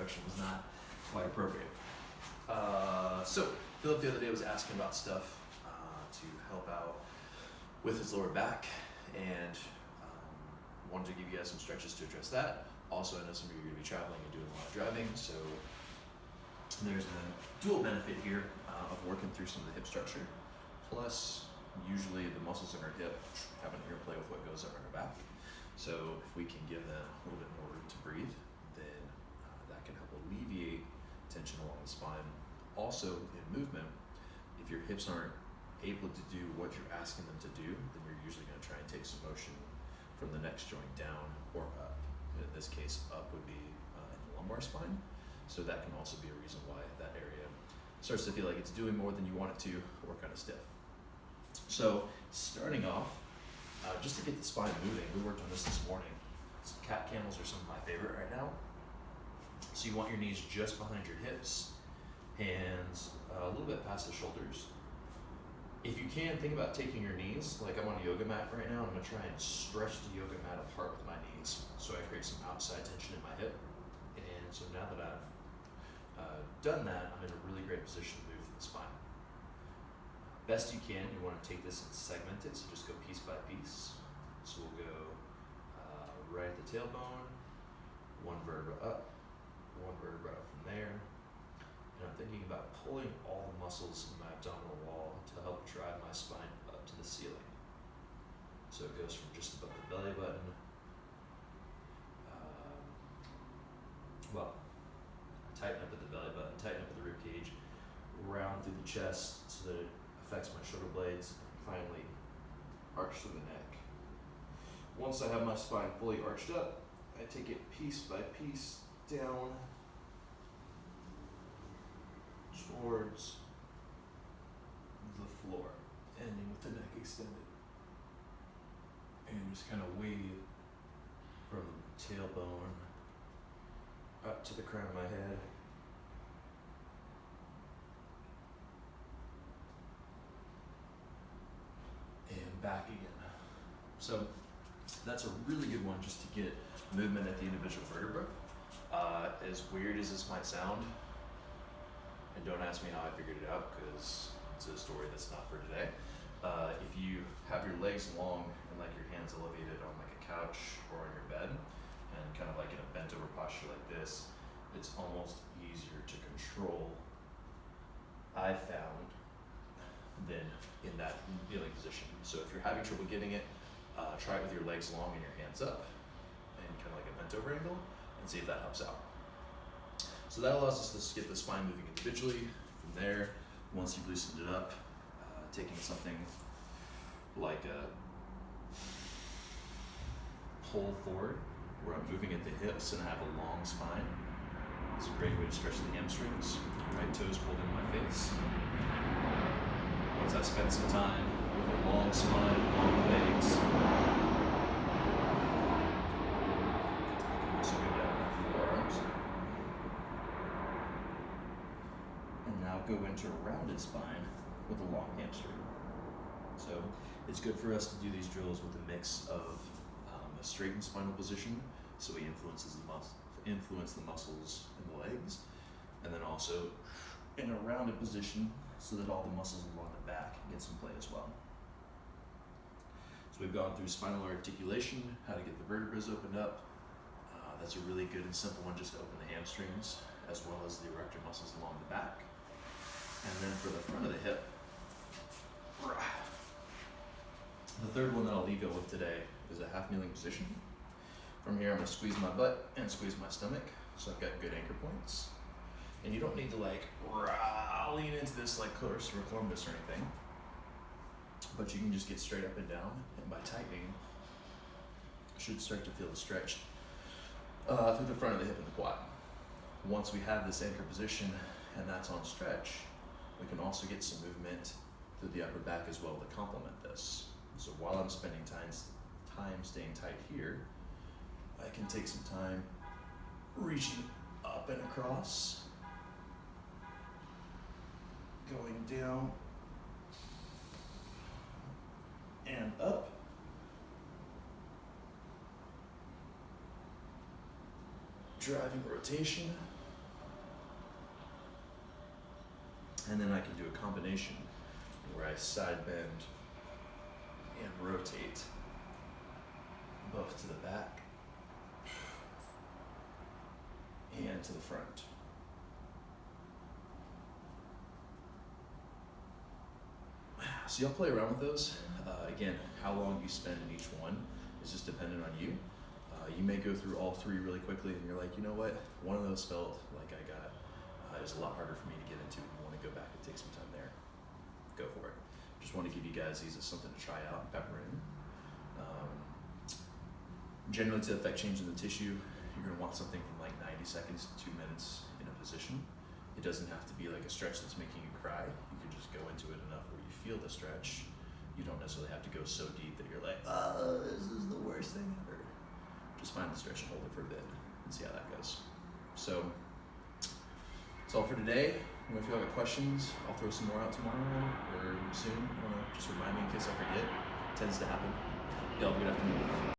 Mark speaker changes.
Speaker 1: introduction was not quite appropriate. So Philip the other day was asking about stuff to help out with his lower back, and wanted to give you guys some stretches to address that. Also, I know some of you are going to be traveling and doing a lot of driving, so there's a dual benefit here of working through some of the hip structure. Plus, usually the muscles in our hip have an interplay with what goes up in our back. So if we can give them a little bit more room to breathe, then that can help alleviate tension along the spine. Also, in movement, if your hips aren't able to do what you're asking them to do, then you're usually going to try and take some motion from the next joint down or up. In this case, up would be in the lumbar spine. So that can also be a reason why that area starts to feel like it's doing more than you want it to, or kind of stiff. So starting off, just to get the spine moving, we worked on this morning. Some cat camels are some of my favorite right now. So you want your knees just behind your hips, hands a little bit past the shoulders. If you can, think about taking your knees, like I'm on a yoga mat right now, and I'm gonna try and stretch the yoga mat apart with my knees, so I create some outside tension in my hip. And so now that I've done that, I'm in a really great position to move the spine. Best you can, you wanna take this and segment it, so just go piece by piece. So we'll go right at the tailbone, one vertebra up, one vertebra up from there. And I'm thinking about pulling all the muscles in my abdominal wall to help drive my spine up to the ceiling. So it goes from just above the belly button, tighten up at the belly button, tighten up at the rib cage, round through the chest so that it affects my shoulder blades, and finally arch through the neck. Once I have my spine fully arched up, I take it piece by piece down towards the floor, ending with the neck extended. And just kind of wave from tailbone up to the crown of my head. And back again. So that's a really good one just to get movement at the individual vertebra. As weird as this might sound, and don't ask me how I figured it out because it's a story that's not for today. If you have your legs long and like your hands elevated on like a couch or on your bed, and kind of like in a bent over posture like this, it's almost easier to control, I found, than in that kneeling position. So if you're having trouble getting it, try it with your legs long and your hands up, and kind of like a bent over angle, and see if that helps out. So that allows us to get the spine moving individually. From there, once you've loosened it up, taking something like a pull forward, where I'm moving at the hips and I have a long spine. It's a great way to stretch the hamstrings. Right toes pulled in my face. Once I spend some time with a long spine, long legs, I can also go down my forearms. And now go into a rounded spine with a long hamstring. So it's good for us to do these drills with a mix of a straightened spinal position, so we influence the muscles in the legs, and then also in a rounded position so that all the muscles along the back get some play as well. So we've gone through spinal articulation, how to get the vertebrae opened up. That's a really good and simple one, just to open the hamstrings as well as the erector muscles along the back. And then for the front of the hip, the third one that I'll leave you with today is a half kneeling position. From here, I'm gonna squeeze my butt and squeeze my stomach, so I've got good anchor points. And you don't need to like lean into this like Christopher Columbus or anything, but you can just get straight up and down, and by tightening, you should start to feel the stretch through the front of the hip and the quad. Once we have this anchor position and that's on stretch, we can also get some movement through the upper back as well to complement this. So while I'm spending time staying tight here, I can take some time reaching up and across, going down and up, driving rotation, And then I can do a combination where I side bend and rotate both to the back and to the front. So y'all play around with those. Again, how long you spend in each one is just dependent on you. You may go through all three really quickly and you're like, you know what, one of those felt like it was a lot harder for me to get into. You want to go back and take some time there, go for it. Just want to give you guys these as something to try out and pepper in. Generally to affect change in the tissue, you're going to want something from like 90 seconds to 2 minutes in a position. It doesn't have to be like a stretch that's making you cry. You can just go into it enough where you feel the stretch. You don't necessarily have to go so deep that you're like, this is the worst thing ever. Just find the stretch and hold it for a bit and see how that goes. So that's all for today. If you have questions, I'll throw some more out tomorrow or soon. I don't know, just remind me in case I forget. It tends to happen. Y'all have a good afternoon.